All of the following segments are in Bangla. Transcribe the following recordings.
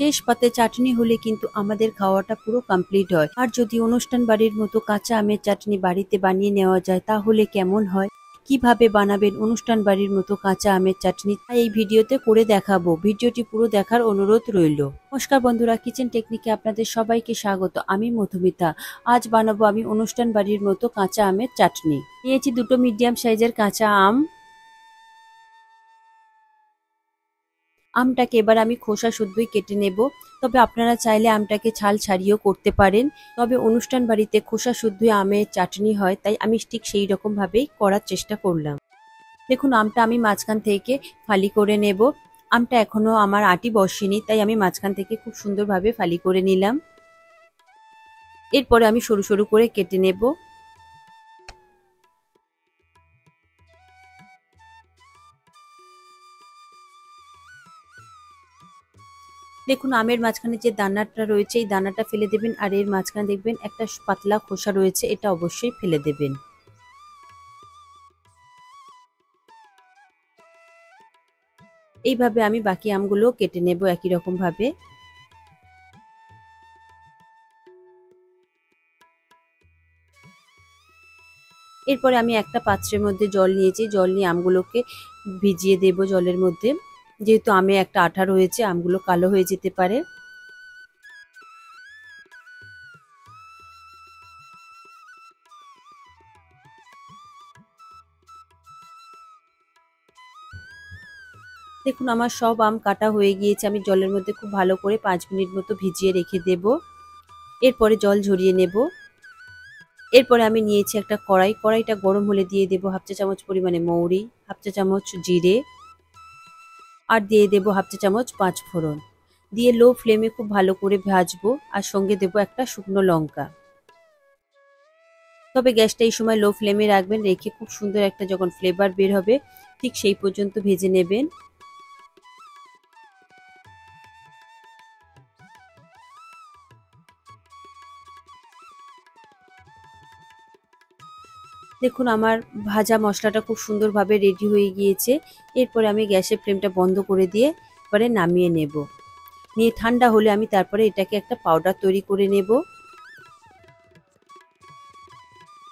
শেষ পাতে চাটনি হলে কিন্তু আমাদের খাওয়াটা পুরো কমপ্লিট হয়। আর যদি অনুষ্ঠান বাড়ির মতো কাঁচা আমের চাটনি বাড়িতে বানিয়ে নেওয়া যায় তাহলে কেমন হয়? কিভাবে বানাবেন অনুষ্ঠান বাড়ির মতো কাঁচা আমের চাটনি এই ভিডিওতে করে দেখাবো। ভিডিওটি পুরো দেখার অনুরোধ রইল। নমস্কার বন্ধুরা, কিচেন টেকনিকে আপনাদের সবাইকে স্বাগত। আমি মধুমিতা। আজ বানাবো আমি অনুষ্ঠান বাড়ির মতো কাঁচা আমের চাটনি। নিয়েছি দুটো মিডিয়াম সাইজের কাঁচা আম। আমটাকে এবার আমি খোসা শুদ্ধই কেটে নেব। তবে আপনারা চাইলে আমটাকে ছাল ছাড়িয়েও করতে পারেন। তবে অনুষ্ঠান বাড়িতে খোসা শুদ্ধই আমের চাটনি হয়, তাই আমি ঠিক সেই রকম ভাবেই করার চেষ্টা করলাম। দেখুন আমটা আমি মাঝখান থেকে ফালি করে নেব। আমটা এখনো আমার আটি বসেনি, তাই আমি মাঝখান থেকে খুব সুন্দরভাবে ফালি করে নিলাম। এরপরে আমি সরু সরু করে কেটে নেব। দেখুন আমের মাঝখানে যে দানাটা রয়েছে এই দানাটা ফেলে দেবেন, আর এর মাঝখানে দেখবেন একটা পাতলা খোসা রয়েছে, এটা অবশ্যই ফেলে দেবেন। এইভাবে আমি বাকি আমগুলো কেটে নেব একই রকম ভাবে। এরপরে আমি একটা পাত্রের মধ্যে জল নিয়েছি, জল নিয়ে আমগুলোকে ভিজিয়ে দেব জলের মধ্যে। যেহেতু আমে একটা আঠা রয়েছে, আমগুলো কালো হয়ে যেতে পারে। দেখুন আমার সব আম কাটা হয়ে গিয়েছে। আমি জলের মধ্যে খুব ভালো করে 5 মিনিট মতো ভিজিয়ে রেখে দেব। এরপরে জল ঝরিয়ে নেব। এরপরে আমি নিয়েছি একটা কড়াই। কড়াইটা গরম হলে দিয়ে দেব হাফ চা চামচ পরিমাণে মৌরি, হাফ চা চামচ জিরে, আর দিয়ে দেব হাফ চা চামচ 5 ফোড়ন। দিয়ে লো ফ্লেমে খুব ভালো করে ভাজবো, আর সঙ্গে দেব একটা শুকনো লঙ্কা। তবে গ্যাসটা এই সময় লো ফ্লেমে রাখবেন, রেখে খুব সুন্দর একটা যখন ফ্লেভার বের হবে ঠিক সেই পর্যন্ত ভেজে নেবেন। দেখুন আমার ভাজা মশলাটা খুব সুন্দরভাবে রেডি হয়ে গিয়েছে। এরপরে আমি গ্যাসের ফ্লেমটা বন্ধ করে দিয়ে এবারে নামিয়ে নেব। নিয়ে ঠান্ডা হলে আমি তারপরে এটাকে একটা পাউডার তৈরি করে নেব।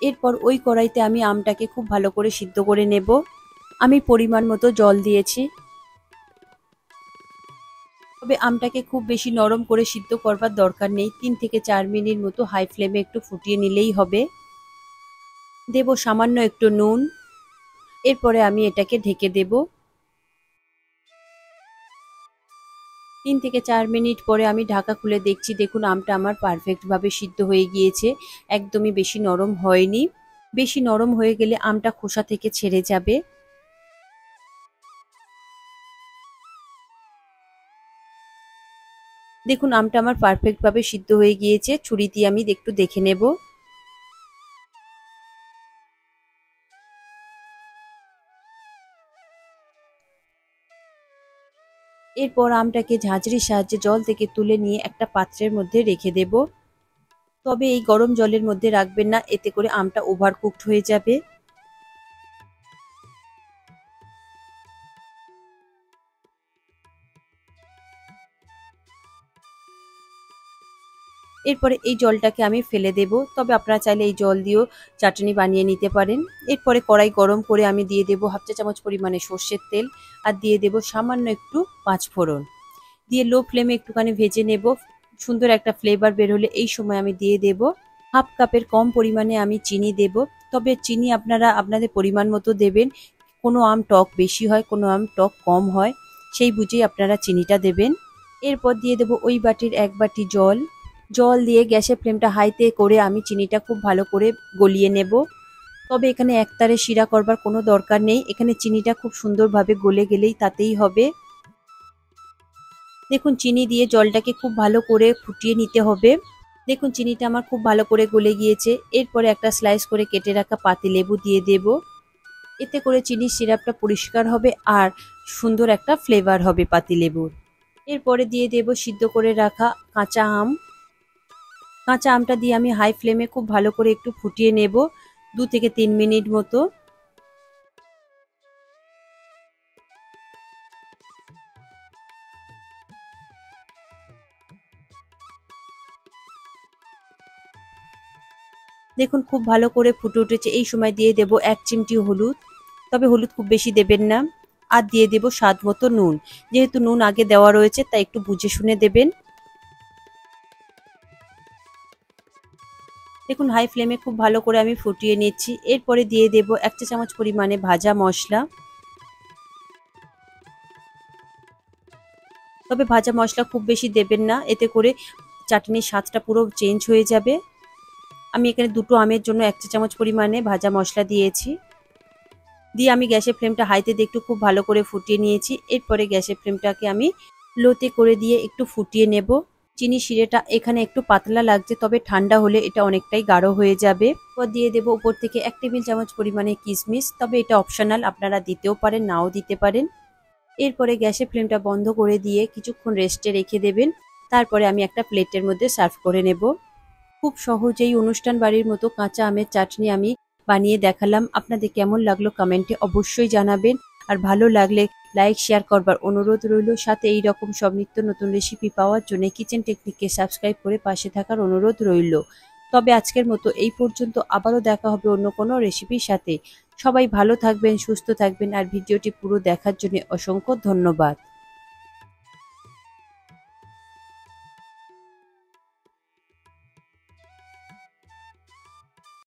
এরপর ওই কড়াইতে আমি আমটাকে খুব ভালো করে সিদ্ধ করে নেব। আমি পরিমাণ মতো জল দিয়েছি। তবে আমটাকে খুব বেশি নরম করে সিদ্ধ করবার দরকার নেই। 3 থেকে 4 মিনিট মতো হাই ফ্লেমে একটু ফুটিয়ে নিলেই হবে। দেব সামান্য একটু নুন। এরপরে আমি এটাকে ঢেকে দেব। 3 থেকে 4 মিনিট পরে আমি ঢাকা খুলে দেখছি। দেখুন আমটা আমার পারফেক্ট ভাবে সিদ্ধ হয়ে গিয়েছে, একদমই বেশি নরম হয়নি। বেশি নরম হয়ে গেলে আমটা খোসা থেকে ছেড়ে যাবে। দেখুন আমটা আমার পারফেক্ট ভাবে সিদ্ধ হয়ে গিয়েছে। ছুরি দিয়ে আমি একটু দেখে নেব। এরপর আমটাকে ঝাঁঝরির সাহায্যে জল থেকে তুলে নিয়ে একটা পাত্রের মধ্যে রেখে দেব। তবে এই গরম জলের মধ্যে রাখবেন না, এতে করে আমটা ওভার কুকড হয়ে যাবে। এরপরে এই জলটাকে আমি ফেলে দেব। তবে আপনারা চাইলে এই জল দিয়েও চাটনি বানিয়ে নিতে পারেন। এরপরে কড়াই গরম করে আমি দিয়ে দেব হাফ চা চামচ পরিমাণে সর্ষের তেল, আর দিয়ে দেব সামান্য একটু 5 ফোড়ন। দিয়ে লো ফ্লেমে একটুখানি ভেজে নেব। সুন্দর একটা ফ্লেভার বের হলে এই সময় আমি দিয়ে দেব হাফ কাপের কম পরিমাণে আমি চিনি দেব। তবে চিনি আপনারা আপনাদের পরিমাণ মতো দেবেন। কোনো আম টক বেশি হয়, কোনো আম টক কম হয়, সেই বুঝেই আপনারা চিনিটা দেবেন। এরপর দিয়ে দেব ওই বাটির 1 বাটি জল। জল দিয়ে গ্যাসের ফ্লেমটা হাইতে করে আমি চিনিটা খুব ভালো করে গলিয়ে নেব। তবে এখানে একতারে শিরা করবার কোনো দরকার নেই, এখানে চিনিটা খুব সুন্দরভাবে গলে গেলেই তাতেই হবে। দেখুন চিনি দিয়ে জলটাকে খুব ভালো করে ফুটিয়ে নিতে হবে। দেখুন চিনিটা আমার খুব ভালো করে গলে গিয়েছে। এরপরে একটা স্লাইস করে কেটে রাখা পাতিলেবু দিয়ে দেব। এতে করে চিনির সিরাপটা পরিষ্কার হবে আর সুন্দর একটা ফ্লেভার হবে পাতিলেবুর। এরপরে দিয়ে দেব সিদ্ধ করে রাখা কাঁচা আম। কাঁচা আমটা দিয়ে আমি হাই ফ্লেমে খুব ভালো করে একটু ফুটিয়ে নেব 2 থেকে 3 মিনিট মতো। দেখুন খুব ভালো করে ফুটে উঠেছে। এই সময় দিয়ে দেব 1 চিমটি হলুদ, তবে হলুদ খুব বেশি দেবেন না। আর দিয়ে দেব স্বাদ মতো নুন। যেহেতু নুন আগে দেওয়া রয়েছে তাই একটু বুঝে শুনে দেবেন। দেখুন হাই ফ্লেমে খুব ভালো করে আমি ফুটিয়ে নিচ্ছি। এরপরে দিয়ে দেব 1 চা চামচ পরিমাণে ভাজা মশলা। তবে ভাজা মশলা খুব বেশি দেবেন না, এতে করে চাটনির স্বাদটা পুরো চেঞ্জ হয়ে যাবে। আমি এখানে দুটো আমের জন্য 1 চা চামচ পরিমাণে ভাজা মশলা দিয়েছি। দিয়ে আমি গ্যাসের ফ্লেমটা হাইতে দিয়ে একটু খুব ভালো করে ফুটিয়ে নিয়েছি। এরপরে গ্যাসের ফ্লেমটাকে আমি লোতে করে দিয়ে একটু ফুটিয়ে নেব। চিনি শিরাটা এখানে একটু পাতলা লাগছে, তবে ঠান্ডা হলে এটা অনেকটাই গাঢ় হয়ে যাবে। এরপর দিয়ে দেব উপর থেকে 1 টেবিল চামচ পরিমাণে কিশমিশ, তবে এটা অপশনাল, আপনারা দিতেও পারেন নাও দিতে পারেন। এরপরে গ্যাসের ফ্লেমটা বন্ধ করে দিয়ে কিছুক্ষণ রেস্টে রেখে দেবেন। তারপরে আমি একটা প্লেটের মধ্যে সার্ভ করে নেব। খুব সহজেই অনুষ্ঠান বাড়ির মতো কাঁচা আমের চাটনি আমি বানিয়ে দেখালাম। আপনাদের কেমন লাগলো কমেন্টে অবশ্যই জানাবেন। আর ভালো লাগলে লাইক শেয়ার করবার অনুরোধ রইল। সাথে এই রকম সব নিত্য নতুন রেসিপি পাওয়ার জন্য কিচেন টেকনিককে সাবস্ক্রাইব করে পাশে থাকার অনুরোধ রইল। তবে আজকের মতো এই পর্যন্ত, আবারও দেখা হবে অন্য কোনো রেসিপির সাথে। সবাই ভালো থাকবেন, সুস্থ থাকবেন আর ভিডিওটি পুরো দেখার জন্য অসংখ্য ধন্যবাদ।